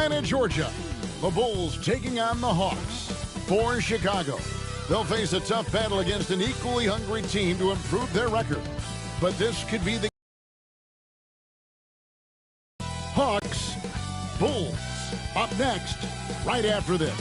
Atlanta, Georgia. The Bulls taking on the Hawks. For Chicago, they'll face a tough battle against an equally hungry team to improve their record. But this could be the Hawks, Bulls, up next, right after this.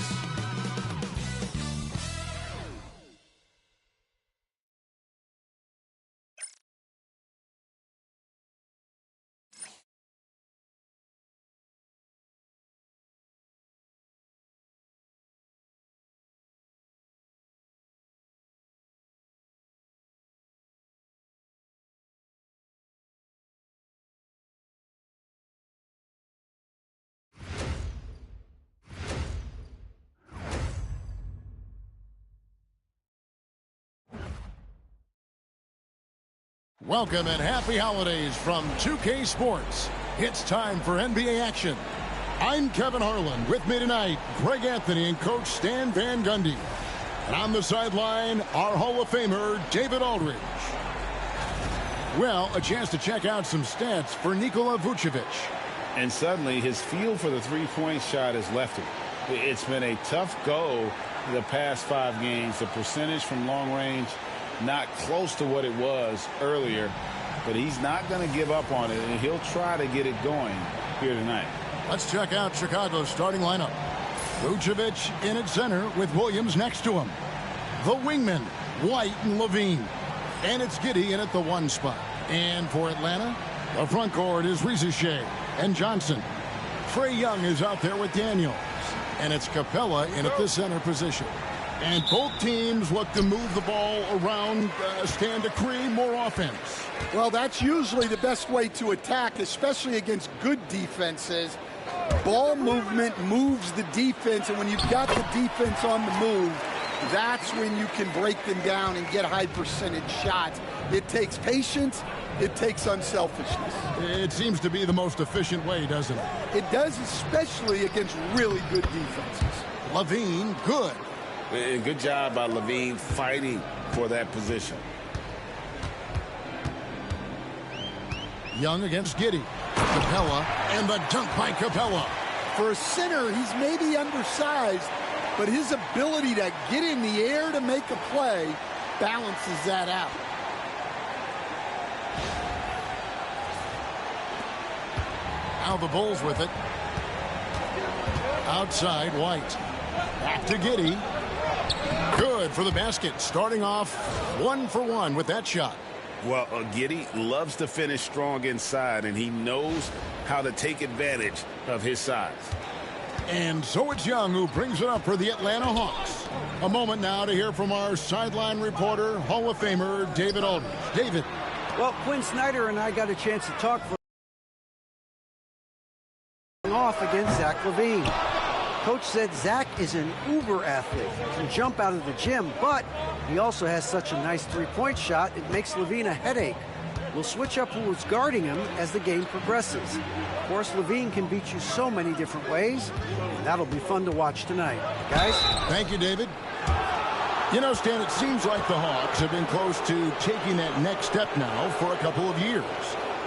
Welcome and happy holidays from 2K Sports. It's time for NBA action. I'm Kevin Harlan. With me tonight, Greg Anthony and Coach Stan Van Gundy. And on the sideline, our Hall of Famer, David Aldridge. Well, a chance to check out some stats for Nikola Vucevic. And suddenly, his feel for the three-point shot has left him. It's been a tough go the past 5 games. The percentage from long range, not close to what it was earlier, but he's not going to give up on it, and he'll try to get it going here tonight. Let's check out Chicago's starting lineup. Vucevic in at center with Williams next to him. The wingmen, White and Levine. And it's Giddey in at the 1 spot. And for Atlanta, the front court is Risacher and Johnson. Trae Young is out there with Daniels. And it's Capella in at the center position. And both teams look to move the ball around, stand to create more offense. Well, that's usually the best way to attack, especially against good defenses. Ball movement moves the defense, and when you've got the defense on the move, that's when you can break them down and get high percentage shots. It takes patience. It takes unselfishness. It seems to be the most efficient way, doesn't it? It does, especially against really good defenses. Levine, good. Good job by Levine fighting for that position. Young against Giddey. Capella, and the dunk by Capella. For a center, he's maybe undersized, but his ability to get in the air to make a play balances that out. Now the Bulls with it. Outside, White. Back to Giddey. Good for the basket. Starting off 1 for 1 with that shot. Well, Giddey loves to finish strong inside, and he knows how to take advantage of his size. And so it's Young who brings it up for the Atlanta Hawks. A moment now to hear from our sideline reporter, Hall of Famer David Aldridge. David. Well, Quinn Snyder and I got a chance to talk for off against Zach LaVine. Coach said Zach is an uber athlete. He can jump out of the gym, but he also has such a nice three-point shot, it makes LaVine a headache. We'll switch up who's guarding him as the game progresses. Of course, LaVine can beat you so many different ways, and that'll be fun to watch tonight. Guys? Thank you, David. You know, Stan, it seems like the Hawks have been close to taking that next step now for a couple of years.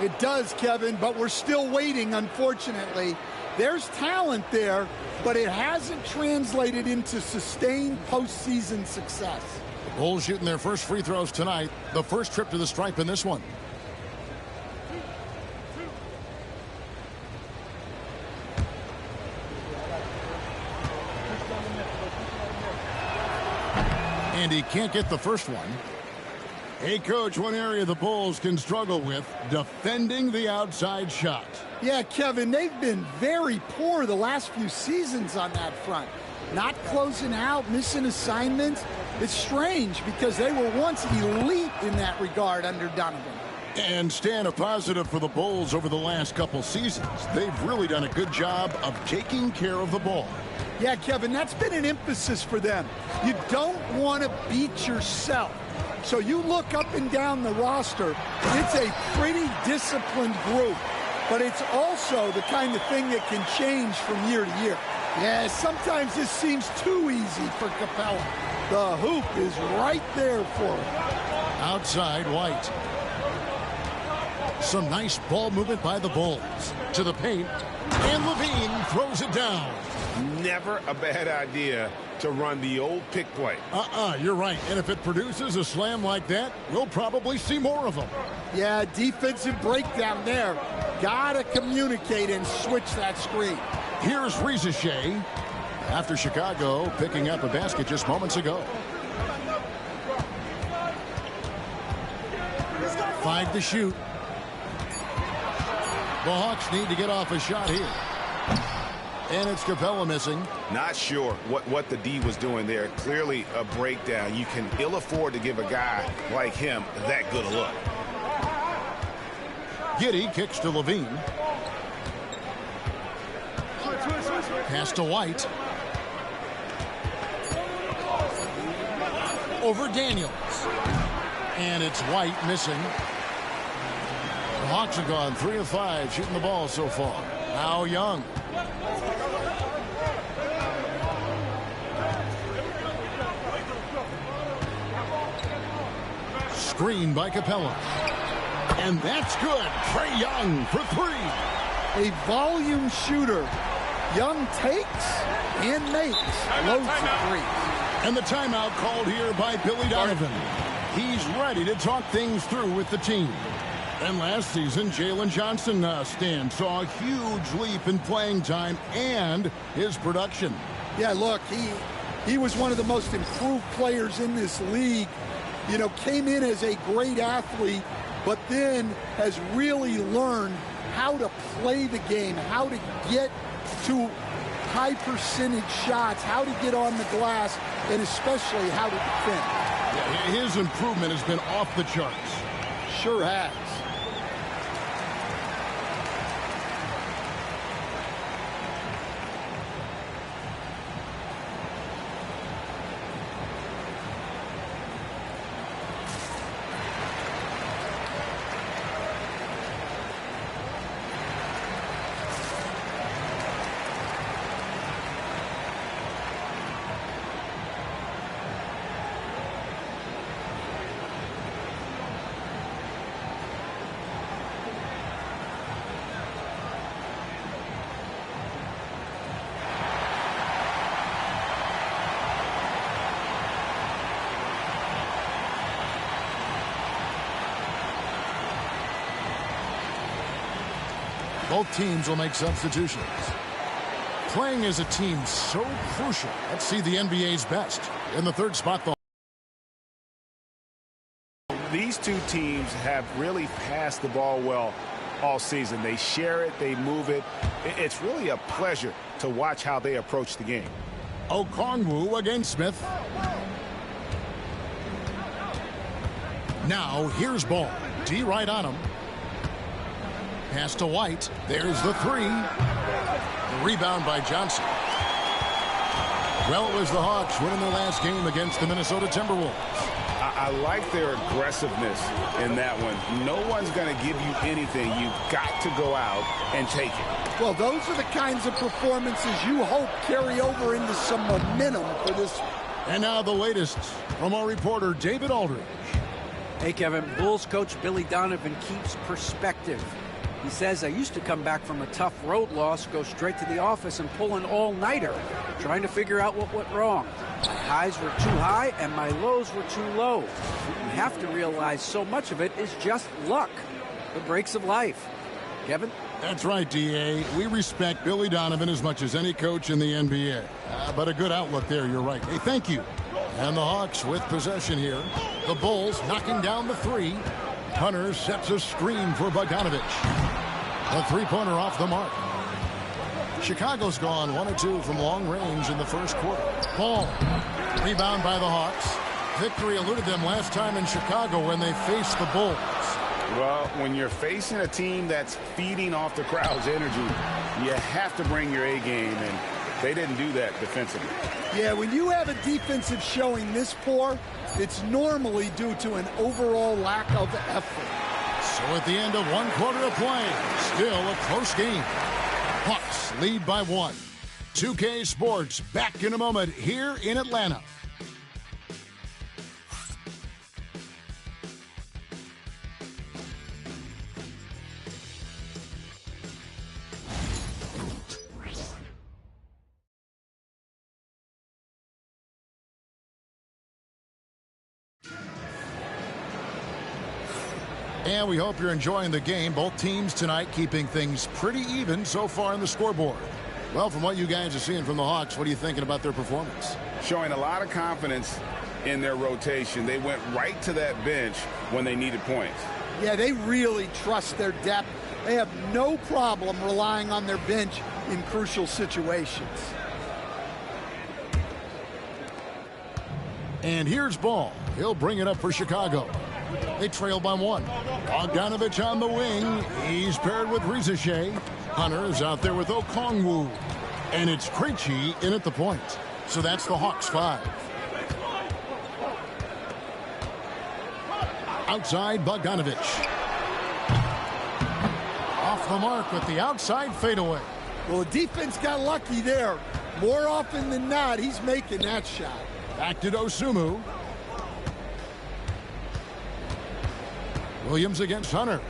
It does, Kevin, but we're still waiting, unfortunately. There's talent there, but it hasn't translated into sustained postseason success. The Bulls shooting their first free throws tonight. The first trip to the stripe in this one. And he can't get the first one. Hey, Coach, one area the Bulls can struggle with, defending the outside shot. Yeah, Kevin, they've been very poor the last few seasons on that front. Not closing out, missing assignments. It's strange because they were once elite in that regard under Donovan. And Stan, a positive for the Bulls over the last couple seasons. They've really done a good job of taking care of the ball. Yeah, Kevin, that's been an emphasis for them. You don't want to beat yourself. So you look up and down the roster, it's a pretty disciplined group, but it's also the kind of thing that can change from year to year. Yeah, sometimes this seems too easy for Capella. The hoop is right there for him. Outside, White. Some nice ball movement by the Bulls. To the paint, and Levine throws it down. Never a bad idea to run the old pick play. You're right. And if it produces a slam like that, we'll probably see more of them. Yeah, defensive breakdown there. Gotta communicate and switch that screen. Here's Rizachet after Chicago picking up a basket just moments ago. 5 to shoot. The Hawks need to get off a shot here. And it's Capella missing. Not sure what the D was doing there. Clearly a breakdown. You can ill afford to give a guy like him that good a look. Giddey kicks to Levine. Pass to White. Over Daniels. And it's White missing. The Hawks have gone 3 of 5 shooting the ball so far. Now Young. Screen by Capella. And that's good. Trae Young for 3. A volume shooter. Young takes and makes loads of threes. And the timeout called here by Billy Donovan. He's ready to talk things through with the team. And last season, Jalen Johnson saw a huge leap in playing time and his production. Yeah, look, he was one of the most improved players in this league. You know, came in as a great athlete, but then has really learned how to play the game, how to get to high percentage shots, how to get on the glass, and especially how to defend. Yeah, his improvement has been off the charts. Sure has. Both teams will make substitutions. Playing as a team so crucial. Let's see the NBA's best. In the third spot, These two teams have really passed the ball well all season. They share it, they move it. It's really a pleasure to watch how they approach the game. Okongwu against Smith. Now here's Ball. D right on him. Pass to White. There's the 3. The rebound by Johnson. Well, it was the Hawks winning their last game against the Minnesota Timberwolves. I like their aggressiveness in that one. No one's going to give you anything. You've got to go out and take it. Well, those are the kinds of performances you hope carry over into some momentum for this. And now the latest from our reporter, David Aldridge. Hey, Kevin, Bulls coach Billy Donovan keeps perspective. He says, I used to come back from a tough road loss, go straight to the office and pull an all-nighter, trying to figure out what went wrong. My highs were too high and my lows were too low. You have to realize so much of it is just luck, the breaks of life. Kevin? That's right, D.A. We respect Billy Donovan as much as any coach in the NBA. But a good outlook there, you're right. Hey, thank you. And the Hawks with possession here. The Bulls knocking down the 3. Hunter sets a screen for Bogdanovich. A three-pointer off the mark. Chicago's gone 1 of 2 from long range in the first quarter. Ball. Rebound by the Hawks. Victory eluded them last time in Chicago when they faced the Bulls. Well, when you're facing a team that's feeding off the crowd's energy, you have to bring your A game, and they didn't do that defensively. Yeah, when you have a defensive showing this poor, it's normally due to an overall lack of effort. So at the end of 1 quarter of play, still a close game. Hawks lead by 1. 2K Sports back in a moment here in Atlanta. And we hope you're enjoying the game. Both teams tonight keeping things pretty even so far in the scoreboard. Well, from what you guys are seeing from the Hawks, what are you thinking about their performance? Showing a lot of confidence in their rotation. They went right to that bench when they needed points. Yeah, they really trust their depth. They have no problem relying on their bench in crucial situations. And here's Ball. He'll bring it up for Chicago. They trail by 1. Bogdanovich on the wing. He's paired with Rizache. Hunter is out there with Okongwu. And it's Krejci in at the point. So that's the Hawks 5. Outside, Bogdanovich. Off the mark with the outside fadeaway. Well, the defense got lucky there. More often than not, he's making that shot. Back to Dosunmu. Williams against Hunter.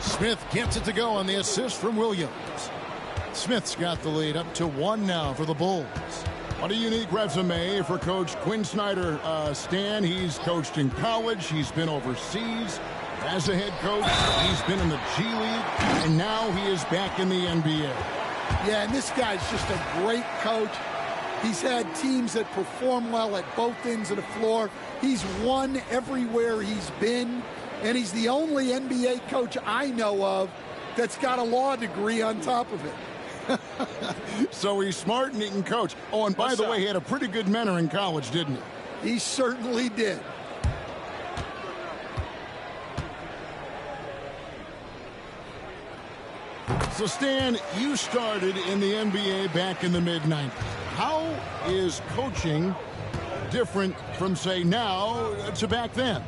Smith gets it to go on the assist from Williams. Smith's got the lead up to 1 now for the Bulls. What a unique resume for Coach Quinn Snyder. Stan, he's coached in college. He's been overseas as a head coach. He's been in the G League, and now he is back in the NBA. Yeah, and this guy's just a great coach. He's had teams that perform well at both ends of the floor. He's won everywhere he's been, and he's the only NBA coach I know of that's got a law degree on top of it. So he's smart and he can coach. Oh, and by the way, he had a pretty good mentor in college, didn't he? He certainly did. So, Stan, you started in the NBA back in the mid-90s. How is coaching different from, say, now to back then?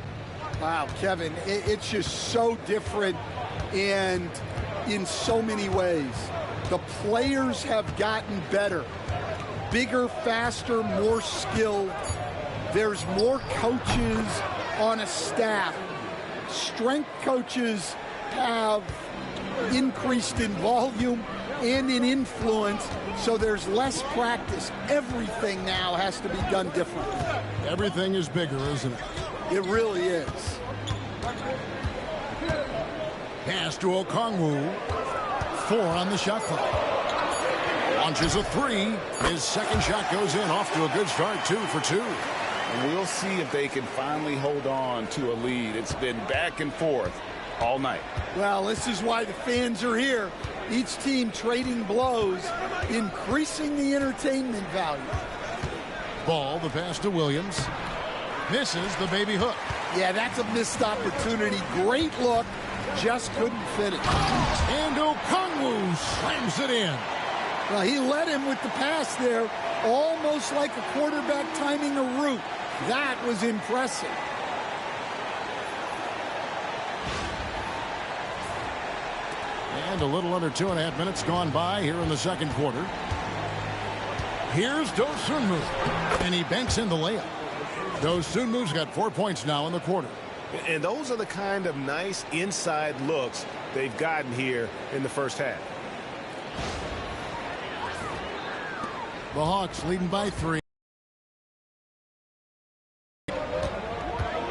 Wow, Kevin, it's just so different and in so many ways. The players have gotten better, bigger, faster, more skilled. There's more coaches on a staff. Strength coaches have increased in volume and in influence, so there's less practice. Everything now has to be done differently. Everything is bigger, isn't it? It really is. Pass to Okongwu. 4 on the shot clock. Launches a 3. His second shot goes in. Off to a good start. 2 for 2. And we'll see if they can finally hold on to a lead. It's been back and forth all night. Well, this is why the fans are here. Each team trading blows, increasing the entertainment value. Ball, the pass to Williams. Misses the baby hook. Yeah, that's a missed opportunity. Great look. Just couldn't fit it. And Okongwu slams it in. Well, he led him with the pass there, almost like a quarterback timing a route. That was impressive. And a little under 2.5 minutes gone by here in the second quarter. Here's Dosunmu. And he banks in the layup. Dosunmu's got 4 points now in the quarter. And those are the kind of nice inside looks they've gotten here in the first half. The Hawks leading by 3.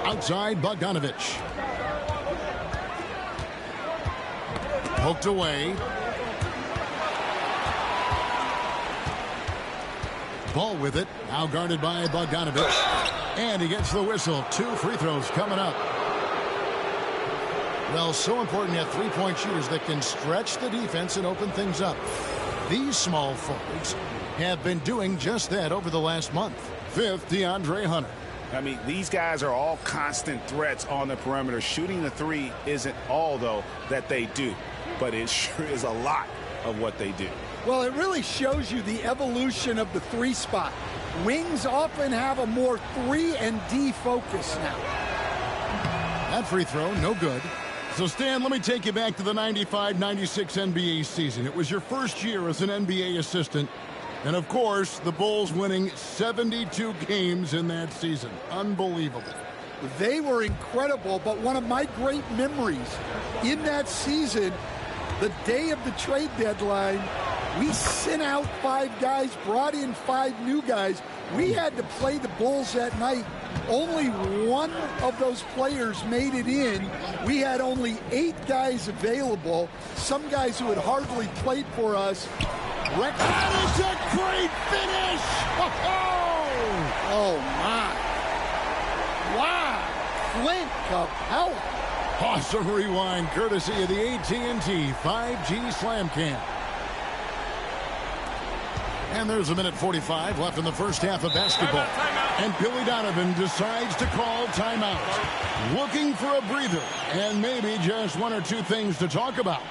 Outside, Bogdanovich. Poked away. Ball with it. Now guarded by Bogdanovich. And he gets the whistle. 2 free throws coming up. Well, so important to have three-point shooters that can stretch the defense and open things up. These small forwards have been doing just that over the last month. 5th, DeAndre Hunter. I mean, these guys are all constant threats on the perimeter. Shooting the 3 isn't all, though, that they do. But it sure is a lot of what they do. Well, it really shows you the evolution of the 3 spot. Wings often have a more 3 and D focus now. That free throw, no good. So, Stan, let me take you back to the 95-96 NBA season. It was your first year as an NBA assistant. And, of course, the Bulls winning 72 games in that season. Unbelievable. They were incredible, but one of my great memories in that season, the day of the trade deadline, We sent out 5 guys, brought in 5 new guys. We had to play the Bulls that night. Only one of those players made it in. We had only 8 guys available, some guys who had hardly played for us. That is a great finish! Oh, my. Wow. Clint Capella. Awesome rewind, courtesy of the AT&T 5G Slam Cam. And there's 1:45 left in the first half of basketball. And Billy Donovan decides to call timeout. Looking for a breather and maybe just 1 or 2 things to talk about.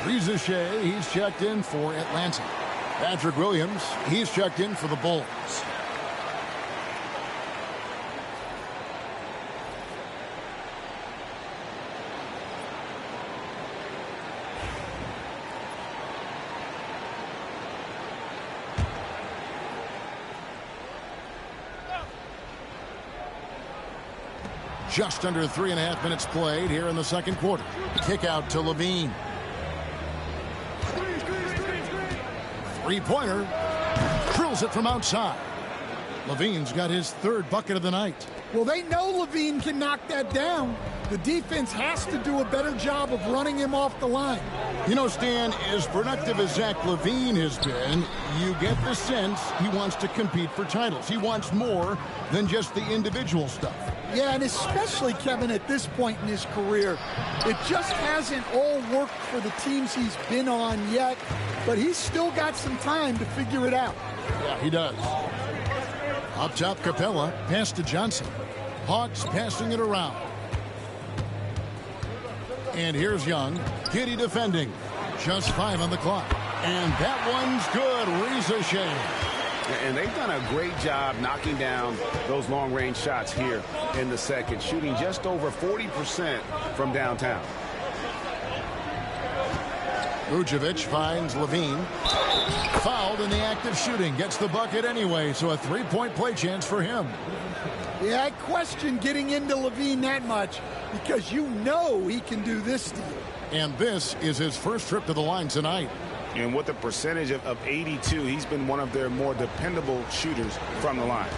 Reza Shea, he's checked in for Atlanta. Patrick Williams, he's checked in for the Bulls. Just under 3.5 minutes played here in the second quarter. Kick out to Levine. Three-pointer. Drills it from outside. Levine's got his 3rd bucket of the night. Well, they know Levine can knock that down. The defense has to do a better job of running him off the line. You know, Stan, as productive as Zach LaVine has been, you get the sense he wants to compete for titles. He wants more than just the individual stuff. Yeah, and especially, Kevin, at this point in his career, it just hasn't all worked for the teams he's been on yet, but he's still got some time to figure it out. Yeah, he does. Up top, Capella, pass to Johnson. Hawks passing it around. And here's Young. Giddey defending. Just 5 on the clock. And that one's good. Reza Shea. And they've done a great job knocking down those long-range shots here in the second, shooting just over 40% from downtown. Vucevic finds Levine. Fouled in the act of shooting. Gets the bucket anyway, so a 3-point play chance for him. Yeah, I question getting into Levine that much because you know he can do this to you. And this is his first trip to the line tonight. And with a percentage of 82, he's been one of their more dependable shooters from the line.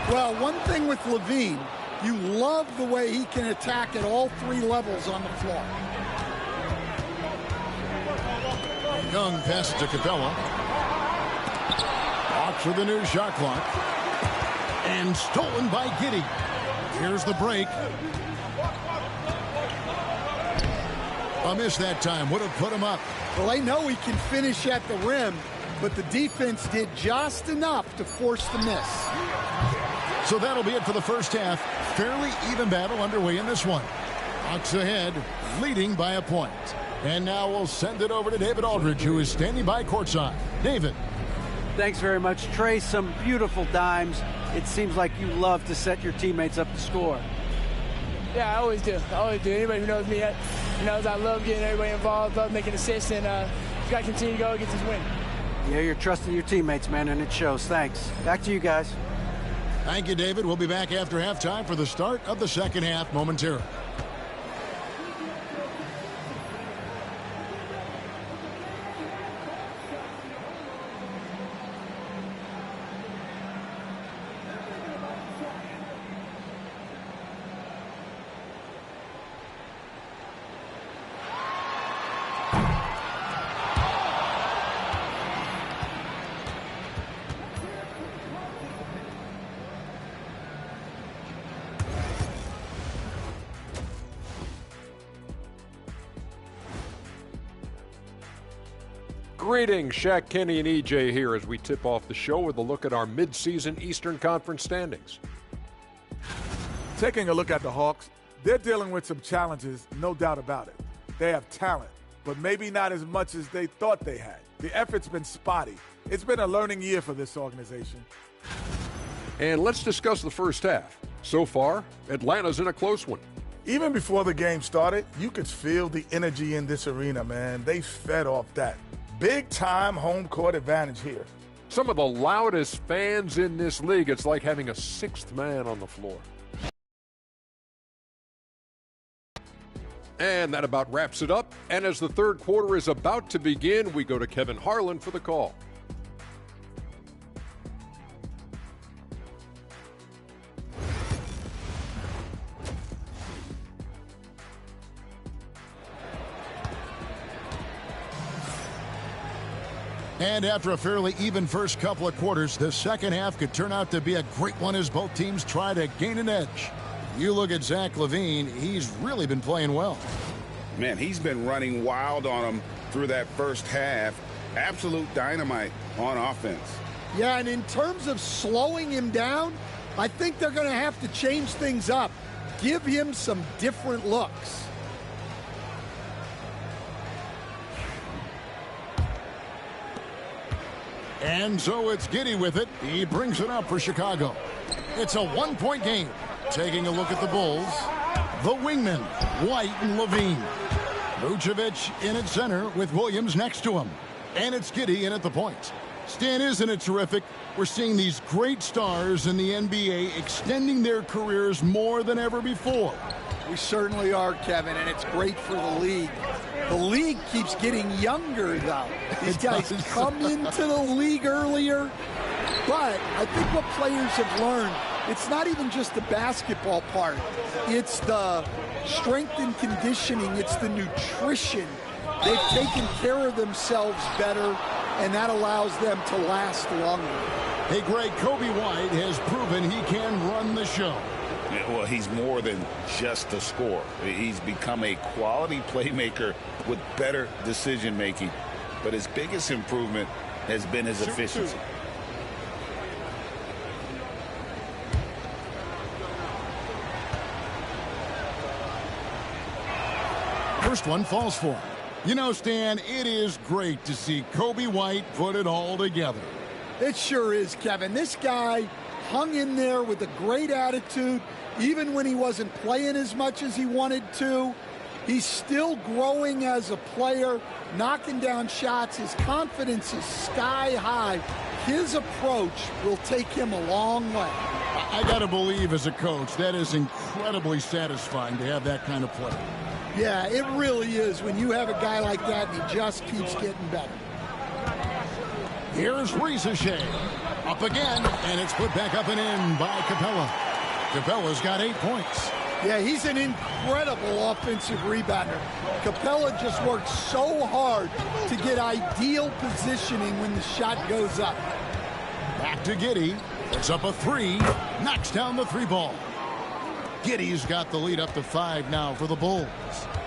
Well, one thing with Levine, you love the way he can attack at all 3 levels on the floor. Young passes to Capella. Hawks with a new shot clock. And stolen by Giddey. Here's the break. A miss that time. Would have put him up. Well, they know he can finish at the rim, but the defense did just enough to force the miss. So that'll be it for the first half. Fairly even battle underway in this one. Hawks ahead, leading by a point. And now we'll send it over to David Aldridge, who is standing by courtside. David. Thanks very much, Trey. Some beautiful dimes. It seems like you love to set your teammates up to score. Yeah, I always do. Anybody who knows me knows I love getting everybody involved, love making assists, and just got to continue to go get this win. Yeah, you're trusting your teammates, man, and it shows. Thanks. Back to you guys. Thank you, David. We'll be back after halftime for the start of the second half momentarily. Greetings, Shaq, Kenny, and EJ here as we tip off the show with a look at our midseason Eastern Conference standings. Taking a look at the Hawks, they're dealing with some challenges, no doubt about it. They have talent, but maybe not as much as they thought they had. The effort's been spotty. It's been a learning year for this organization. And let's discuss the first half. So far, Atlanta's in a close one. Even before the game started, you could feel the energy in this arena, man. They fed off that. Big-time home court advantage here. Some of the loudest fans in this league. It's like having a sixth man on the floor. And that about wraps it up. And as the third quarter is about to begin, we go to Kevin Harlan for the call. And after a fairly even first couple of quarters, the second half could turn out to be a great one as both teams try to gain an edge. You look at Zach LaVine, he's really been playing well. Man, he's been running wild on him through that first half. Absolute dynamite on offense. Yeah, and in terms of slowing him down, I think they're going to have to change things up. Give him some different looks. And so it's Giddey with it. He brings it up for Chicago. It's a one-point game. Taking a look at the Bulls, the wingmen, White and LaVine. Vucevic in at center with Williams next to him. And it's Giddey in at the point. Stan, isn't it terrific? We're seeing these great stars in the NBA extending their careers more than ever before. We certainly are, Kevin, and it's great for the league. The league keeps getting younger, though. These guys come into the league earlier. But I think what players have learned, it's not even just the basketball part. It's the strength and conditioning. It's the nutrition. They've taken care of themselves better, and that allows them to last longer. Hey, Greg, Kobe White has proven he can run the show. Well, he's more than just a scorer. He's become a quality playmaker with better decision-making. But his biggest improvement has been his efficiency. First one falls for him. You know, Stan, it is great to see Kobe White put it all together. It sure is, Kevin. This guy hung in there with a great attitude, even when he wasn't playing as much as he wanted to. He's still growing as a player, knocking down shots. His confidence is sky high. His approach will take him a long way. I got to believe as a coach, that is incredibly satisfying to have that kind of play. Yeah, it really is when you have a guy like that and he just keeps getting better. Here's Risacher. Up again, and it's put back up and in by Capella. Capella's got 8 points. Yeah, he's an incredible offensive rebounder. Capella just works so hard to get ideal positioning when the shot goes up. Back to Giddey. Puts up a three. Knocks down the three ball. Giddey's got the lead up to 5 now for the Bulls.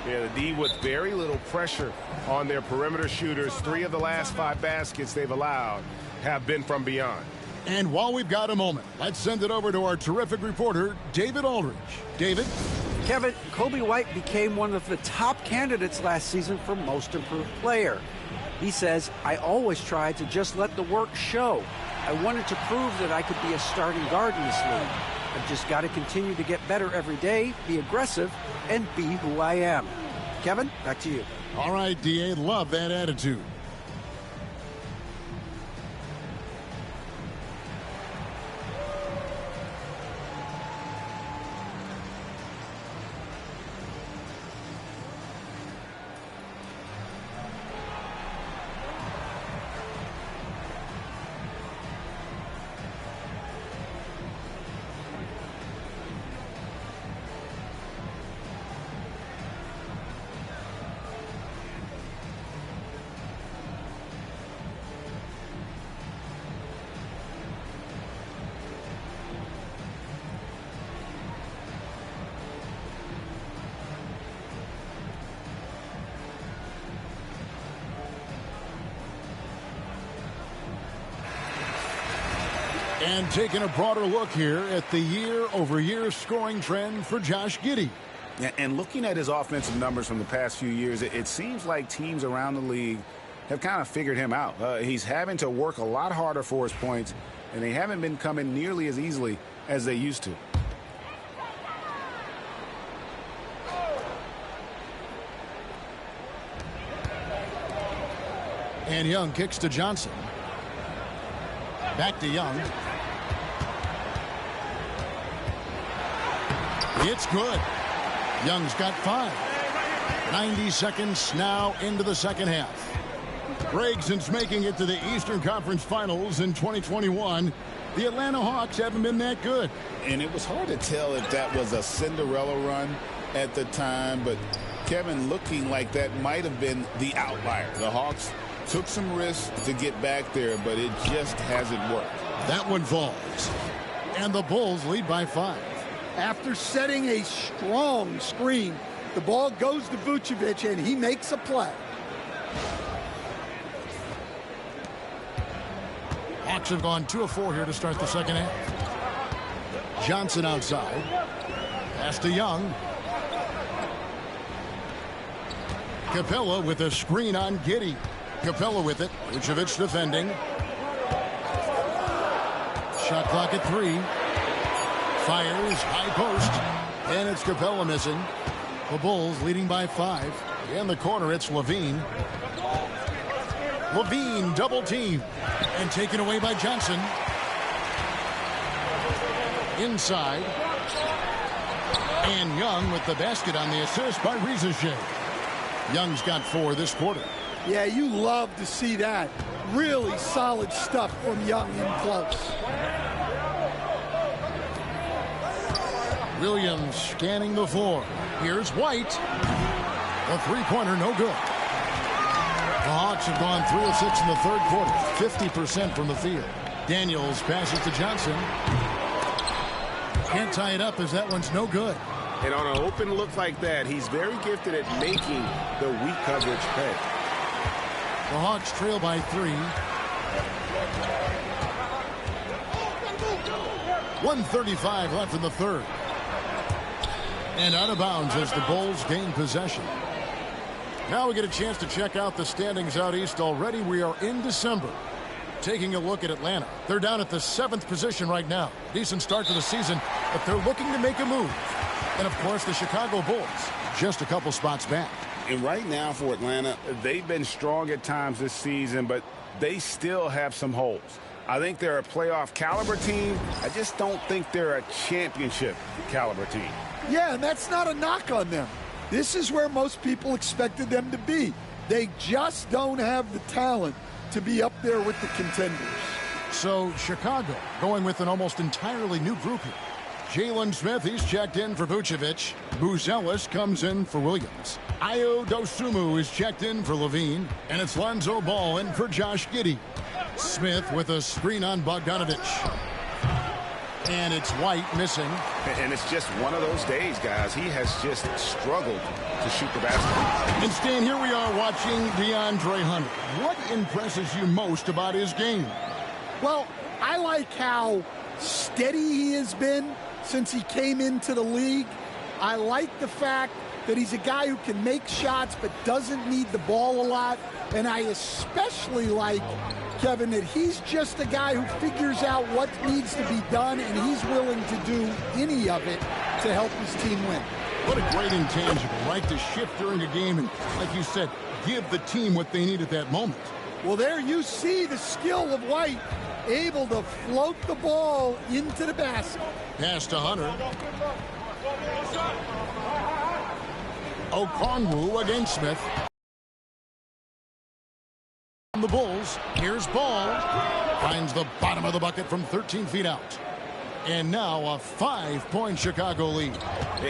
Yeah, the D with very little pressure on their perimeter shooters. 3 of the last 5 baskets they've allowed have been from beyond. And while we've got a moment, let's send it over to our terrific reporter, David Aldridge. David? Kevin, Kobe White became one of the top candidates last season for Most Improved Player. He says, I always tried to just let the work show. I wanted to prove that I could be a starting guard in this league. I've just got to continue to get better every day, be aggressive, and be who I am. Kevin, back to you. All right, D.A., love that attitude. And taking a broader look here at the year-over-year scoring trend for Josh Giddey. And looking at his offensive numbers from the past few years, it seems like teams around the league have kind of figured him out. He's having to work a lot harder for his points, and they haven't been coming nearly as easily as they used to. And Young kicks to Johnson. Back to Young. It's good. Young's got 5. 90 seconds now into the second half. Greg, since making it to the Eastern Conference Finals in 2021, the Atlanta Hawks haven't been that good. And it was hard to tell if that was a Cinderella run at the time, but Kevin, looking like that might have been the outlier. The Hawks took some risks to get back there, but it just hasn't worked. That one falls. And the Bulls lead by 5. After setting a strong screen, the ball goes to Vucevic, and he makes a play. Hawks have gone 2 of 4 here to start the second half. Johnson outside. Pass to Young. Capella with a screen on Giddey. Capella with it. Vucevic defending. Shot clock at 3. Fires, high post. And it's Capella missing. The Bulls leading by 5. In the corner, it's LaVine. LaVine double team. And taken away by Johnson. Inside. And Young with the basket on the assist by Rizachet. Young's got 4 this quarter. Yeah, you love to see that. Really solid stuff from Young in close. Williams scanning the floor. Here's White. A three-pointer, no good. The Hawks have gone 3 of 6 in the third quarter. 50% from the field. Daniels passes to Johnson. Can't tie it up as that one's no good. And on an open look like that, he's very gifted at making the weak coverage pay. The Hawks trail by 3. 1:35 left in the third. And out of bounds as the Bulls gain possession. Now we get a chance to check out the standings out east already. We are in December. Taking a look at Atlanta. They're down at the 7th position right now. Decent start to the season, but they're looking to make a move. And, of course, the Chicago Bulls, just a couple spots back. And right now for Atlanta, they've been strong at times this season, but they still have some holes. I think they're a playoff caliber team. I just don't think they're a championship caliber team. Yeah, and that's not a knock on them. This is where most people expected them to be. They just don't have the talent to be up there with the contenders. So Chicago going with an almost entirely new group here. Jalen Smith, he's checked in for Vucevic. Buzelis comes in for Williams. Ayo Dosunmu is checked in for LaVine. And it's Lonzo Ball in for Josh Giddey. Smith with a screen on Bogdanovic. And it's White missing. And it's just one of those days, guys. He has just struggled to shoot the basket. And Stan, here we are watching DeAndre Hunter. What impresses you most about his game? Well, I like how steady he has been since he came into the league. I like the fact that he's a guy who can make shots but doesn't need the ball a lot. And I especially like, Kevin, that he's just a guy who figures out what needs to be done, and he's willing to do any of it to help his team win. What a great intangible, right? To shift during a game and, like you said, give the team what they need at that moment. Well, there you see the skill of White, able to float the ball into the basket. Pass to Hunter. Okongwu against Smith. The Bulls. Here's Ball. Finds the bottom of the bucket from 13 feet out. And now a 5-point Chicago lead.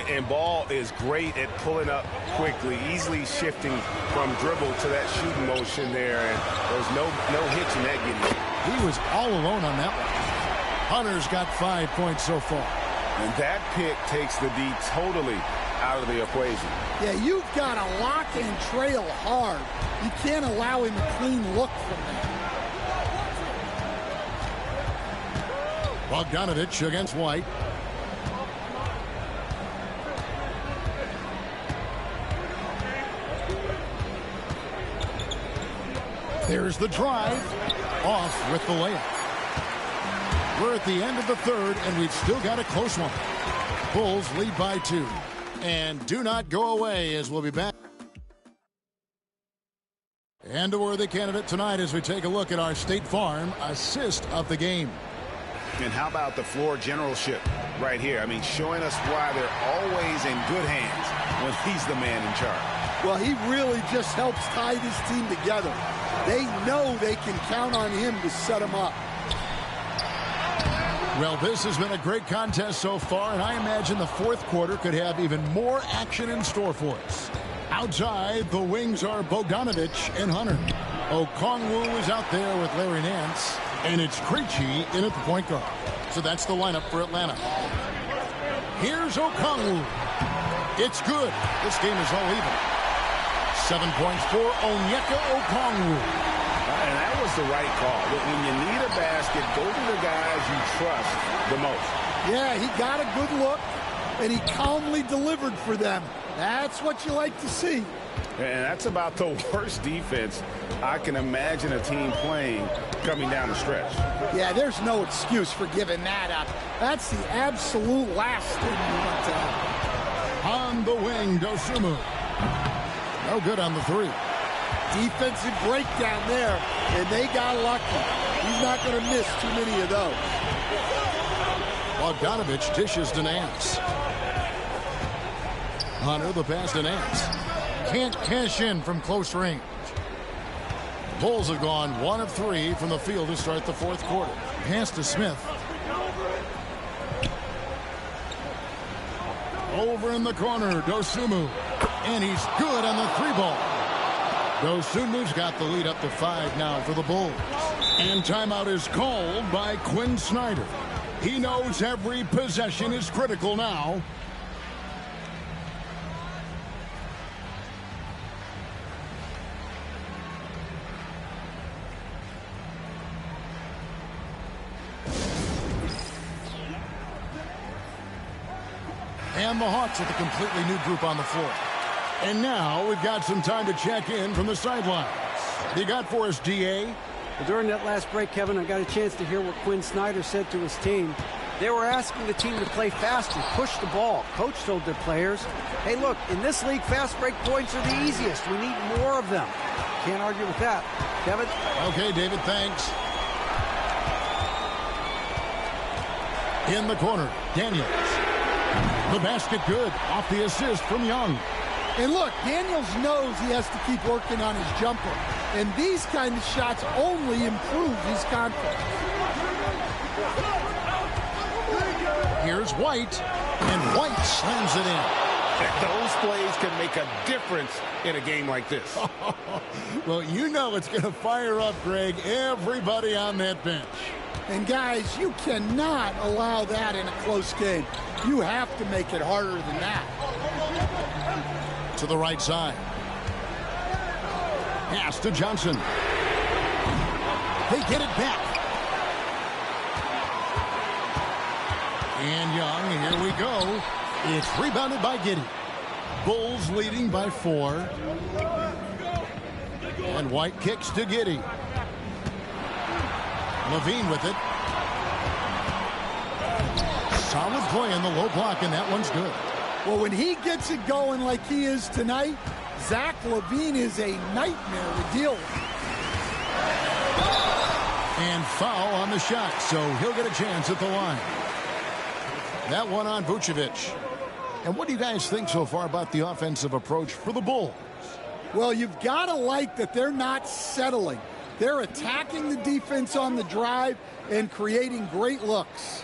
And Ball is great at pulling up quickly, easily shifting from dribble to that shooting motion there. And there's no hitch in that getting. He was all alone on that one. Hunter's got 5 points so far. And that pick takes the D totally out of the equation. Yeah, you've got to lock and trail hard. You can't allow him a clean look from that. Bogdanovich against White. There's the drive. Off with the layup. We're at the end of the third, and we've still got a close one. Bulls lead by 2. And do not go away, as we'll be back. And a worthy candidate tonight as we take a look at our State Farm assist of the game. And how about the floor generalship right here? I mean, showing us why they're always in good hands when he's the man in charge. Well, he really just helps tie this team together. They know they can count on him to set them up. Well, this has been a great contest so far, and I imagine the fourth quarter could have even more action in store for us. Outside, the wings are Bogdanovich and Hunter. Okongwu is out there with Larry Nance, and it's Krejci in at the point guard. So that's the lineup for Atlanta. Here's Okongwu. It's good. This game is all even. 7 points for Onyeka Okongwu. And that was the right call. When you need a basket, go to the guys you trust the most. Yeah, he got a good look, and he calmly delivered for them. That's what you like to see. And that's about the worst defense I can imagine a team playing coming down the stretch. Yeah, there's no excuse for giving that up. That's the absolute last thing you want to have. On the wing, Dosunmu. No good on the three. Defensive breakdown there, and they got lucky. He's not going to miss too many of those. Bogdanovich dishes to Nance. Hunter, the pass to Nance. Can't cash in from close range. The Bulls have gone 1 of 3 from the field to start the fourth quarter. Pass to Smith. Over in the corner, Dosunmu. And he's good on the 3-ball. Dosunmu's got the lead up to 5 now for the Bulls. And timeout is called by Quinn Snyder. He knows every possession is critical now. And the Hawks with a completely new group on the floor. And now we've got some time to check in from the sidelines. What you got for us, DA? Well, during that last break, Kevin, I got a chance to hear what Quinn Snyder said to his team. They were asking the team to play faster, push the ball. Coach told their players, hey, look, in this league, fast break points are the easiest. We need more of them. Can't argue with that. Kevin? Okay, David, thanks. In the corner, Daniels. The basket good, off the assist from Young. And look, Daniels knows he has to keep working on his jumper. And these kind of shots only improve his confidence. Here's White, and White slams it in. Those plays can make a difference in a game like this. Well, you know it's going to fire up, Greg, everybody on that bench. And guys, you cannot allow that in a close game. You have to make it harder than that. To the right side. Pass to Johnson. They get it back. And Young, here we go. It's rebounded by Giddey. Bulls leading by 4. And White kicks to Giddey. Levine with it. Solid play in the low block, and that one's good. Well, when he gets it going like he is tonight, Zach LaVine is a nightmare to deal with. And foul on the shot, so he'll get a chance at the line. That one on Vucevic. And what do you guys think so far about the offensive approach for the Bulls? Well, you've got to like that they're not settling. They're attacking the defense on the drive and creating great looks.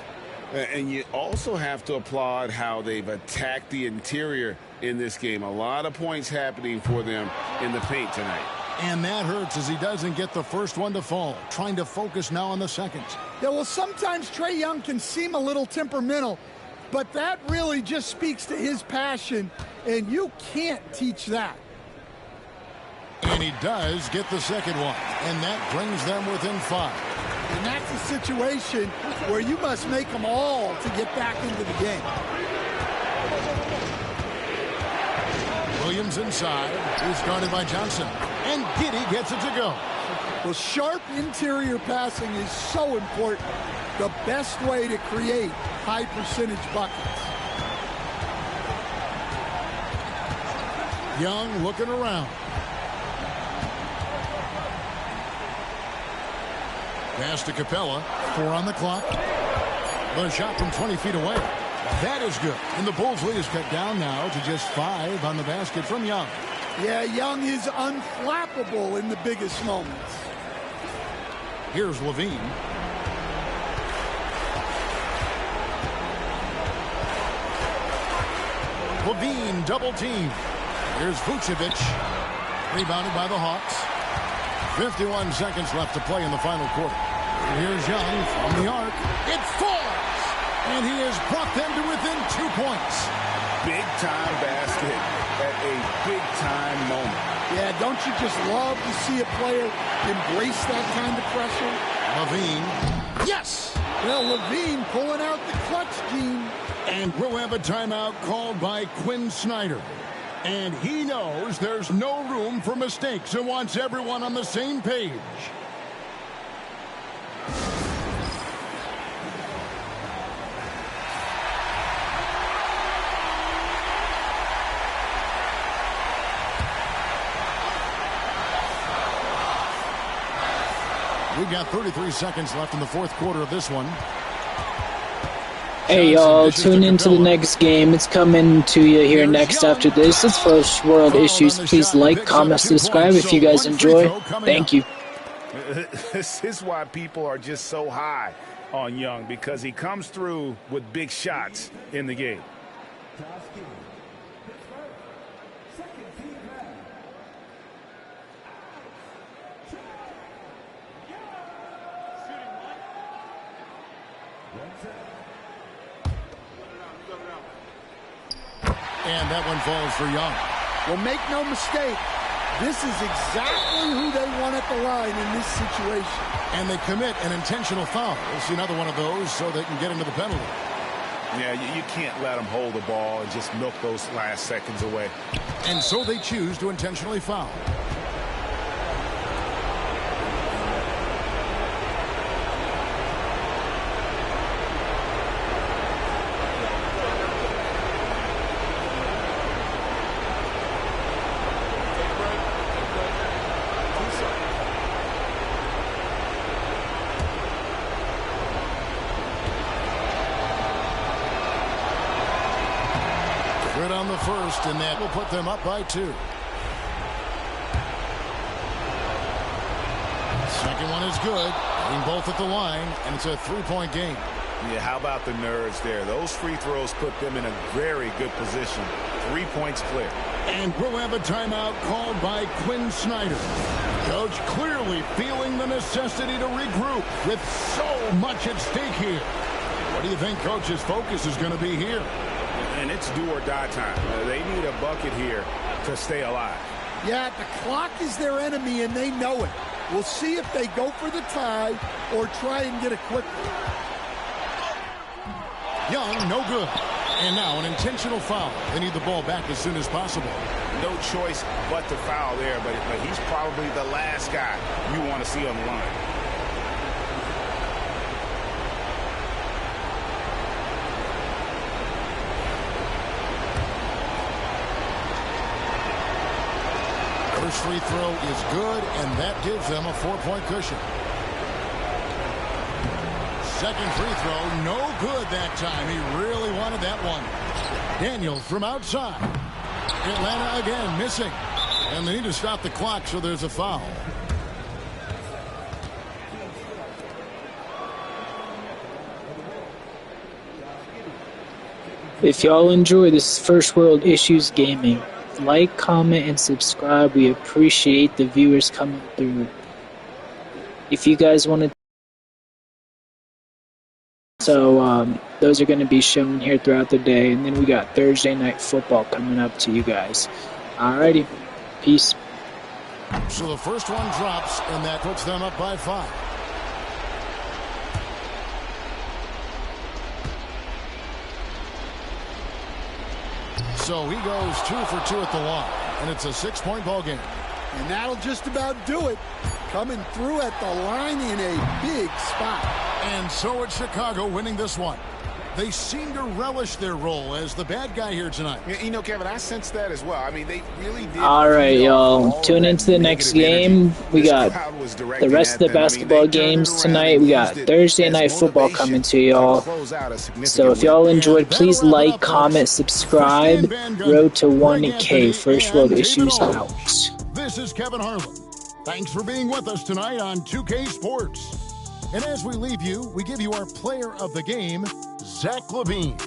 And you also have to applaud how they've attacked the interior in this game. A lot of points happening for them in the paint tonight. And that hurts as he doesn't get the first one to fall. Trying to focus now on the second. Yeah, well, sometimes Trae Young can seem a little temperamental, but that really just speaks to his passion, and you can't teach that. And he does get the second one, and that brings them within 5. And that's a situation where you must make them all to get back into the game. Williams inside. He's guarded by Johnson. And Giddey gets it to go. Well, sharp interior passing is so important. The best way to create high percentage buckets. Young looking around. Pass to Capella. 4 on the clock. The shot from 20 feet away. That is good. And the Bulls lead is cut down now to just 5 on the basket from Young. Yeah, Young is unflappable in the biggest moments. Here's Levine. Levine double team. Here's Vucevic. Rebounded by the Hawks. 51 seconds left to play in the final quarter. Here's Young from the arc. It falls! And he has brought them to within 2 points. Big-time basket at a big-time moment. Yeah, don't you just love to see a player embrace that kind of pressure? Levine. Yes! Well, Levine pulling out the clutch gene. And we'll have a timeout called by Quinn Snyder. And he knows there's no room for mistakes and wants everyone on the same page. We've got 33 seconds left in the fourth quarter of this one. Hey y'all, tune into the next game. It's coming to you here next after this. It's First World Issues. Please like, comment, subscribe if you guys enjoy. Thank you. This is why people are just so high on Young, because he comes through with big shots in the game. And that one falls for Young. Well, make no mistake, this is exactly who they want at the line in this situation. And they commit an intentional foul. We'll see another one of those so they can get into the penalty. Yeah, you can't let them hold the ball and just milk those last seconds away. And so they choose to intentionally foul. On the first, and that will put them up by 2. Second one is good. Hitting both at the line, and it's a 3-point game. Yeah, how about the nerves there? Those free throws put them in a very good position. 3 points clear. And we'll have a timeout called by Quinn Snyder. Coach clearly feeling the necessity to regroup with so much at stake here. What do you think Coach's focus is going to be here? And it's do or die time. They need a bucket here to stay alive. Yeah, the clock is their enemy, and they know it. We'll see if they go for the tie or try and get a quick one. Young, no good. And now an intentional foul. They need the ball back as soon as possible. No choice but to foul there, but he's probably the last guy you want to see on the line. First free throw is good, and that gives them a 4-point cushion. Second free throw, no good that time. He really wanted that one. Daniels from outside. Atlanta again missing. And they need to stop the clock, so there's a foul. If y'all enjoy this First World Issues Gaming, like, comment, and subscribe. We appreciate the viewers coming through. If you guys want to, those are going to be shown here throughout the day, and then we got Thursday Night Football coming up to you guys. Alrighty, peace. So the first one drops, and that puts them up by 5. So he goes 2 for 2 at the line, and it's a 6-point ball game. And that'll just about do it. Coming through at the line in a big spot. And so it's Chicago winning this one. They seem to relish their role as the bad guy here tonight. You know, Kevin, I sense that as well. I mean, they really did. All right, y'all. Tune into the next game. We got the rest of the basketball games tonight. We got Thursday night football coming to y'all. So if y'all enjoyed, please like, comment, subscribe. Road to 1K. First World Issues out. This is Kevin Harlan. Thanks for being with us tonight on 2K Sports. And as we leave you, we give you our player of the game, Zach LaVine.